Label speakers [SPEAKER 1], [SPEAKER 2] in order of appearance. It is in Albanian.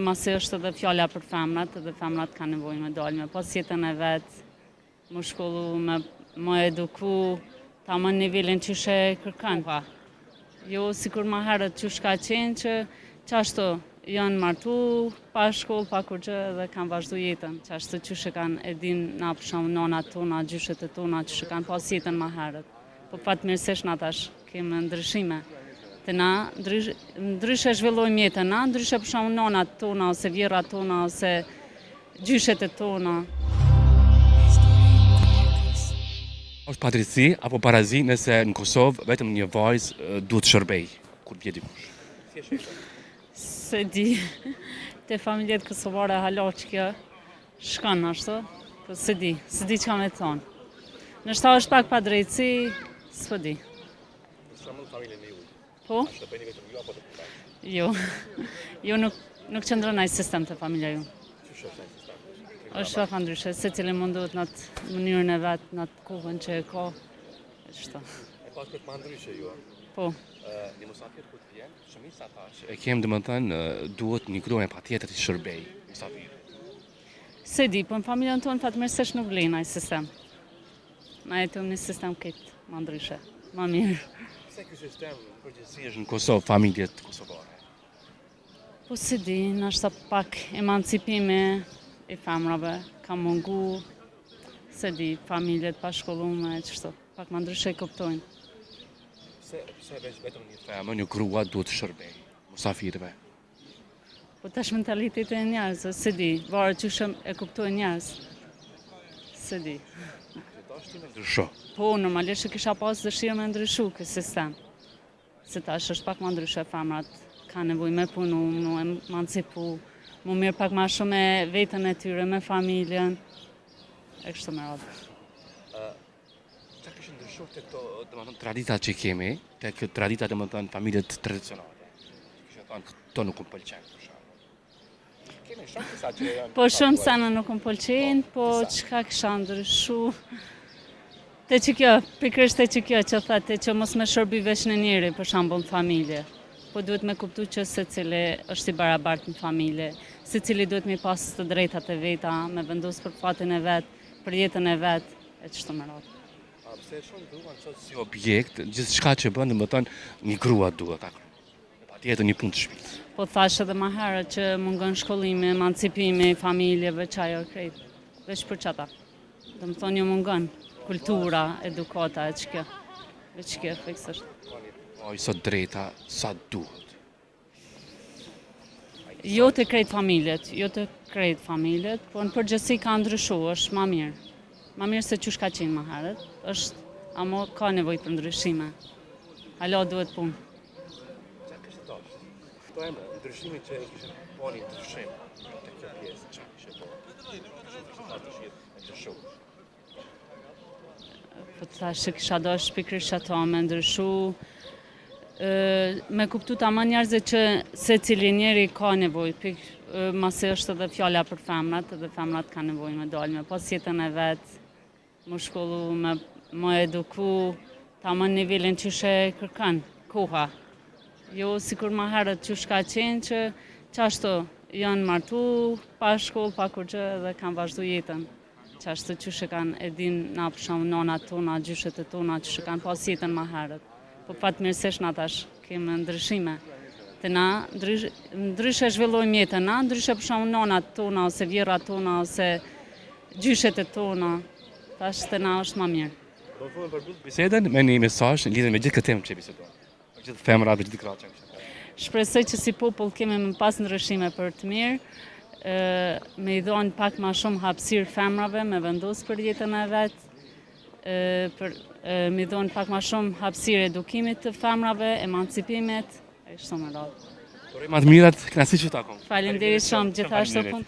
[SPEAKER 1] Masi është edhe fjala për femrat, edhe femrat kanë nevojë me dalë me pas jetën e vet, më shkollu, më eduku, ta më nivelin që she kërkan. Jo sikur më herët që shka qenë që qashtu janë martu, pa shkollë, pa kur gjë dhe kanë vazhdu jetën. Qashtu që she kanë edin na për shumë nonat tona, gjyshet e tona që she kanë pas jetën më herët. Po fatmirësisht na tash kemë ndryshime. Të na ndryshe zhvillojmë jetën, na ndryshe për shumë nonat tona, ose vjerat tona, ose gjyshet e tona.
[SPEAKER 2] Është padrejtësi apo parazi nëse në Kosovë vetëm një vajzë duhet shërbej kur vjen dikush?
[SPEAKER 1] Se di, te familjet kosovare hala që kjo shkon ashtu, po se di çka me thonë. Nështë është pak padrejtësi, s'po di. Po? Jo, nuk qëndron ai sistem të familja ju. Është pak ndryshe, secili mundohet në atë mënyrën e vet, në atë kohën që e ka. Ashtu.
[SPEAKER 2] E pas këtë më ndryshe ju.
[SPEAKER 1] Po.
[SPEAKER 2] Një musafir kur të vjen, shumica thash, e kem domethënë duhet një grua patjetër të shërbej musafir.
[SPEAKER 1] Se di, po në familjen tonë fatmirësisht nuk vlen ai sistem. Na jetojmë në sistem këtë më ndryshe, më mirë.
[SPEAKER 2] Pse ky sistem përgjithësisht në Kosovë familjet kosovare?
[SPEAKER 1] Po se di, nështë pak emancipimi i femrave ka mungu, se di, familjet pa shkollume, qështu, pak më ndryshe i kuptojnë.
[SPEAKER 2] Pse vetëm një femër, një grua duhet të shërbej musafirëve?
[SPEAKER 1] Po tash mentaliteti e njerëzve, se di, varet që e kuptojnë njerëz. Se di. Po, normalisht që kisha pas dëshirë me ndryshu këtë sistem. Se tash është pak më ndryshe, femrat ka nevojë me punu, me emancipu, më mirë pak ma shumë me vetën e tyre, me familjen, e kështu me radhë.
[SPEAKER 2] Qa kështë ndryshu të këto traditat që kemi, të këtë traditat familjet tradicionale? Kështë thonë, këto nuk më pëlqenë, për shumë. Kemi shumë kësa që janë...
[SPEAKER 1] Po shumë sana nuk më pëlqenë, po qka kësha ndryshu... Te që kjo, pikrisht te që kjo që thate që mos me shërbi veç në njëri, për shembull në familje. Po duhet me kuptu që se cili është i barabartë në familje, se cili duhet me pas të drejtat e veta, me vendosë për fatin e vetë, për jetën e vetë, e qështu me radhë.
[SPEAKER 2] A pëse shumë grua në qëtë si objekt, gjithë shka që bëndë, më thënë, një grua duhet, patjetër një punë të shtëpisë.
[SPEAKER 1] Po thash edhe më herët që mungon shkollimi, emancipimi, familjeve, qajo krejt, veç për qata. Do më thonë ju mungon. Kultura, edukata, e që kjo. E që kjo, fiksësht.
[SPEAKER 2] Po, i sot drejta, sa duhet?
[SPEAKER 1] Jo të krejt familjet, po në përgjësi ka ndryshu, është ma mirë. Ma mirë se që shka qenë ma herët, është, amo ka nevoj për ndryshime. Alo duhet punë.
[SPEAKER 2] Qa kështë të ashtë? Këtojmë, ndryshimi që i kështë po një ndryshim të kjo pjesë, qa kështë po?
[SPEAKER 1] Po të thashë që kisha dosh pikrisht ato me ndryshu, me kuptu ta më njerëzit që se cili njeri ka nevoj, masi është edhe fjala për femrat, edhe femrat ka nevoj me dalë, me pas jetën e vetë, më shkollu, më eduku, ta më nivelin që she kërkan, koha. Jo sikur më herët që shka qenë që qashtu janë martu, pa shkollë, pa kur gjë dhe kanë vazhdu jetën. Qashtu që she kanë edin na për shumë nonat tona, gjyshet e tona që she kanë pas jetën më herët. Po fatmirësisht na tash kemë ndryshime. Të na ndryshe zhvillojmë jetën, na ndryshe për shumë nonat tona, ose vjerat tona, ose gjyshet e tona. Tash të na është më mirë.
[SPEAKER 2] Do të përmbyll bisedën me një mesazh lidhur me gjithë këtë temë që bisedojmë. Për gjithë femrat, për gjithë gratë që kemi.
[SPEAKER 1] Shpresoj që si popull kemi më pas ndryshime për të mirë. Me i dhonë pak ma shumë hapësirë femrave, me vendosë për jetën e vetë, me i dhonë pak ma shumë hapësirë edukimit të femrave, emancipimit, e kështu me radhë.
[SPEAKER 2] Uroj më të mirat, kënaqësi që takon.
[SPEAKER 1] Faleminderit shumë gjithashtu.